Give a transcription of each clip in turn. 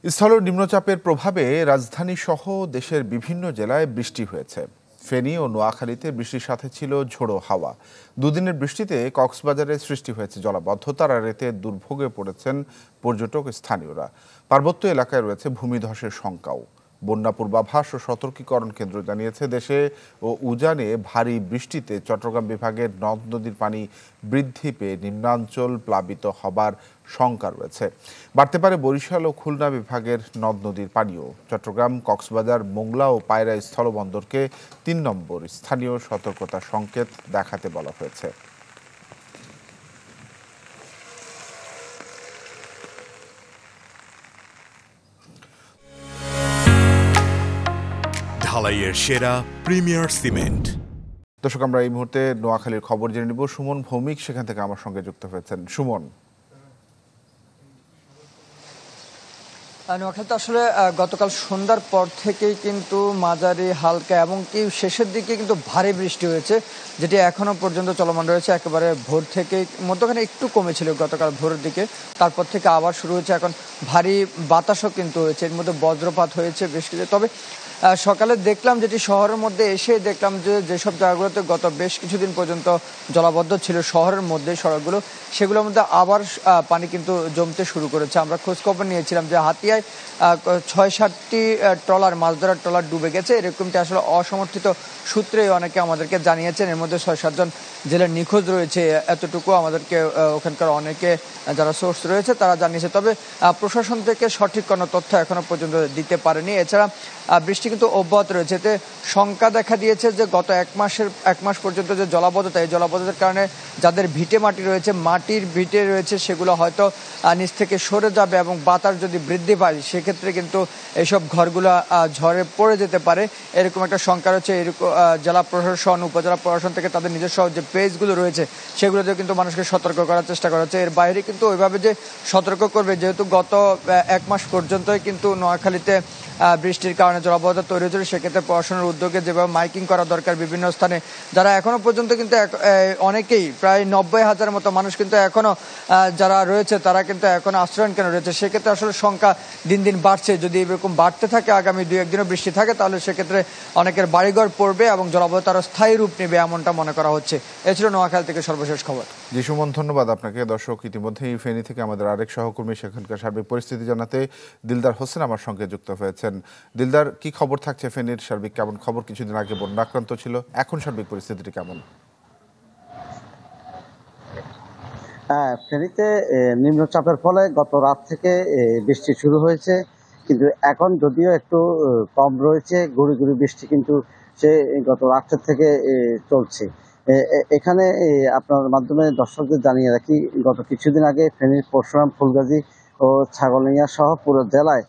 স্থল নিম্নচাপের প্রভাবে রাজধানী সহ দেশের বিভিন্ন জেলায় বৃষ্টি হয়েছে। ফেনী ও নোয়াখালীতে বৃষ্টির সাথে ছিল ঝোড়ো হাওয়া। দুদিনের বৃষ্টিতে কক্সবাজারে সৃষ্টি হয়েছে জলাবদ্ধতার, আর এতে দুর্ভোগে পড়েছেন পর্যটক স্থানীয়রা। পার্বত্য এলাকায় রয়েছে ভূমিধসের শঙ্কাও। বন্যা পূর্বাভাস ও সতর্কীকরণ কেন্দ্র জানিয়েছে, দেশে ও উজানে ভারী বৃষ্টিতে চট্টগ্রাম বিভাগের নদ নদীর পানি বৃদ্ধি পেয়ে নিম্নাঞ্চল প্লাবিত হবার শঙ্কা রয়েছে। বাড়তে পারে বরিশাল ও খুলনা বিভাগের নদ নদীর পানিও। চট্টগ্রাম, কক্সবাজার, মোংলা ও পায়রা স্থলবন্দরকে ৩ নম্বর স্থানীয় সতর্কতা সংকেত দেখাতে বলা হয়েছে। ঢালাইয়ের সেরা প্রিমিয়ার সিমেন্ট। দর্শক, আমরা এই মুহূর্তে নোয়াখালীর খবর জেনে নিব। সুমন ভৌমিক সেখান থেকে আমার সঙ্গে যুক্ত হয়েছেন। সুমন, নোয়াখালীতে আসলে গতকাল সন্ধ্যার পর থেকেই কিন্তু মাঝারি, হালকা এবং কি শেষের দিকে কিন্তু ভারী বৃষ্টি হয়েছে, যেটি এখনো পর্যন্ত চলমান রয়েছে। একেবারে ভোর থেকে মধ্যখানে একটু কমেছিল গতকাল ভোরের দিকে, তারপর থেকে আবার শুরু হয়েছে। এখন ভারী বাতাসও কিন্তু হয়েছে, এর মধ্যে বজ্রপাত হয়েছে বেশ কিছু। তবে সকালে দেখলাম, যেটি শহরের মধ্যে এসে দেখলাম যে যেসব জায়গাগুলোতে গত বেশ কিছুদিন পর্যন্ত জলাবদ্ধ ছিল শহরের মধ্যে সড়কগুলো, সেগুলোর মধ্যে আবার পানি কিন্তু জমতে শুরু করেছে। আমরা খোঁজখবর নিয়েছিলাম যে হাতিয়ায় ৬-৭টি ট্রলার, মাছ ধরার ট্রলার ডুবে গেছে। এরকমটি আসলে অসমর্থিত সূত্রে অনেকে আমাদেরকে জানিয়েছেন। এর মধ্যে ৬-৭ জন জেলের নিখোঁজ রয়েছে, এতটুকু আমাদেরকে ওখানকার অনেকে যারা সোর্স রয়েছে তারা জানিয়েছে। তবে প্রশাসন থেকে সঠিক কোনো তথ্য এখনো পর্যন্ত দিতে পারেনি। এছাড়া বৃষ্টি কিন্তু অব্যাহত রয়েছে। এতে শঙ্কা দেখা দিয়েছে যে গত এক মাস পর্যন্ত যে জলাবদ্ধতা, এই জলাবদ্ধতার কারণে যাদের ভিটে মাটি রয়েছে, মাটির ভিটে রয়েছে, সেগুলো হয়তো নিচ থেকে সরে যাবে এবং বাতাস যদি বৃদ্ধি পায় সেক্ষেত্রে কিন্তু এইসব ঘরগুলো ঝড়ে পড়ে যেতে পারে, এরকম একটা শঙ্কা রয়েছে। এরকম জেলা প্রশাসন, উপজেলা প্রশাসন থেকে তাদের নিজস্ব যে পেজগুলো রয়েছে সেগুলোতেও কিন্তু মানুষকে সতর্ক করার চেষ্টা করা হচ্ছে। এর বাইরে কিন্তু ওইভাবে যে সতর্ক করবে, যেহেতু গত 1 মাস পর্যন্তই কিন্তু নোয়াখালীতে বৃষ্টির কারণে জলাবদ্ধতা তৈরি হয়েছিল, সেক্ষেত্রে প্রশাসনের উদ্যোগে যেভাবে মাইকিং করা দরকার বিভিন্ন স্থানে, যারা এখনো পর্যন্ত কিন্তু অনেকেই প্রায় 90,000 মতো মানুষ কিন্তু এখনো যারা রয়েছে তারা কিন্তু এখনো আশ্রয়ণ কেন্দ্রে রয়েছে। সেক্ষেত্রে আসলে সংখ্যা দিন দিন বাড়ছে। যদি এরকম বাড়তে থাকে, আগামী 2-1 দিনও বৃষ্টি থাকে, তাহলে সেক্ষেত্রে অনেকের বাড়িঘর পড়বে এবং জলাবদ্ধতা আরও স্থায়ী রূপ নেবে, এমনটা মনে করা হচ্ছে। এ ছিল নোয়াখালী থেকে সর্বশেষ খবর। জি সুমন, ধন্যবাদ আপনাকে। দর্শক, ইতিমধ্যেই ফেনী থেকে আমাদের আরেক সহকর্মী সেখানকার সার্বিক পরিস্থিতি জানাতে দিলদার হোসেন আমার সঙ্গে যুক্ত হয়েছেন। দিলদার, কি খবর থাকছে ফেনীর? সার্বিক কেমন খবর? কিছুদিন আগে বন্যা আক্রান্ত ছিল, এখন সার্বিক পরিস্থিতিটি কেমন? ফেনীতে নিম্নচাপের ফলে গত রাত থেকে বৃষ্টি শুরু হয়েছে, কিন্তু এখন যদিও একটু কম রয়েছে। গুঁড়ি গুঁড়ি বৃষ্টি কিন্তু সে গত রাতের থেকে চলছে। এখানে আপনার মাধ্যমে দর্শকদের জানিয়ে রাখি, গত কিছুদিন আগে ফেনীর পরশুরাম, ফুলগাজী ও ছাগলনাইয়া সহ পুরো জেলায়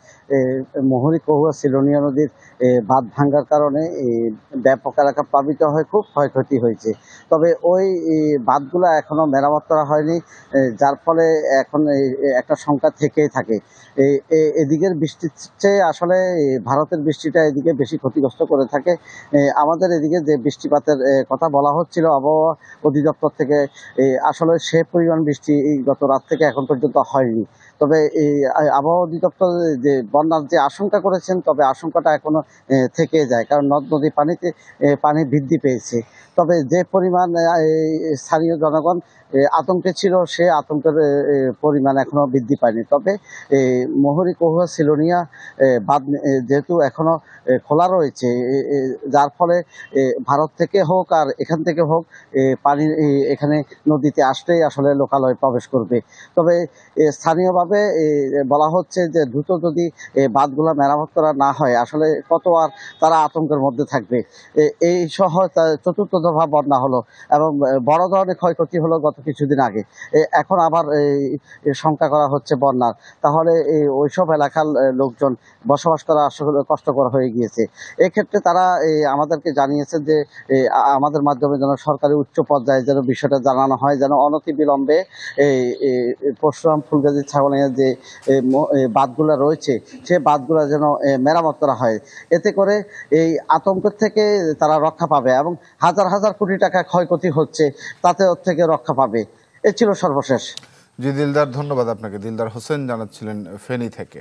মোহরী, কহুয়া, সিলোনিয়া নদীর বাঁধ ভাঙ্গার কারণে ব্যাপক এলাকা প্লাবিত হয়, খুব ক্ষয়ক্ষতি হয়েছে। তবে ওই বাঁধগুলো এখনো মেরামত করা হয়নি, যার ফলে এখন একটা সংখ্যা থেকেই থাকে। এদিকের বৃষ্টির চেয়ে আসলে ভারতের বৃষ্টিটা এদিকে বেশি ক্ষতিগ্রস্ত করে থাকে। আমাদের এদিকে যে বৃষ্টিপাতের কথা বলা হচ্ছিল আবহাওয়া অধিদপ্তর থেকে, আসলে সে পরিমাণ বৃষ্টি গত রাত থেকে এখন পর্যন্ত হয়নি। তবে এই আবহাওয়া অধিদপ্তর যে বন্যার যে আশঙ্কা করেছেন, তবে আশঙ্কাটা এখনো থেকে যায়, কারণ নদ নদী পানি বৃদ্ধি পেয়েছে। তবে যে পরিমাণ স্থানীয় জনগণ আতঙ্কে ছিল, সে আতঙ্কের পরিমাণ এখনো বৃদ্ধি পায়নি। তবে মোহরী, কহুয়া, সিলোনিয়া বাঁধ যেহেতু এখনো খোলা রয়েছে, যার ফলে ভারত থেকে হোক আর এখান থেকে হোক পানি এখানে নদীতে আসলেই আসলে লোকালয়ে প্রবেশ করবে। তবে স্থানীয়ভাবে বলা হচ্ছে যে দ্রুত যদি বাঁধগুলা মেরামত করা না হয়, আসলে কত আর তারা আতঙ্কের মধ্যে থাকবে। এই সহ চতুর্থ দফা বন্যা হলো এবং বড় ধরনের ক্ষয়ক্ষতি হলো গত কিছুদিন আগে। এখন আবার শঙ্কা করা হচ্ছে বন্যার, তাহলে ওইসব এলাকার লোকজন বসবাস করা আসলে কষ্টকর হয়ে গিয়েছে। এক্ষেত্রে তারা আমাদেরকে জানিয়েছে যে আমাদের মাধ্যমে যেন সরকারি উচ্চ পর্যায়ে যেন বিষয়টা জানানো হয়, যেন অনতিবিলম্বে পরশুরাম, ফুলগাজী, ছাগলনাইয়ার যে বাঁধগুলো রয়েছে সে বাঁধগুলো যেন মেরামত করা হয়। এতে করে এই আতঙ্কের থেকে তারা রক্ষা পাবে এবং হাজার হাজার কোটি টাকা ক্ষয়ক্ষতি হচ্ছে, তাতে ওর থেকে রক্ষা পাবে। এ ছিল সর্বশেষ। জি দিলদার, ধন্যবাদ আপনাকে। দিলদার হোসেন জানাচ্ছিলেন ফেনী থেকে।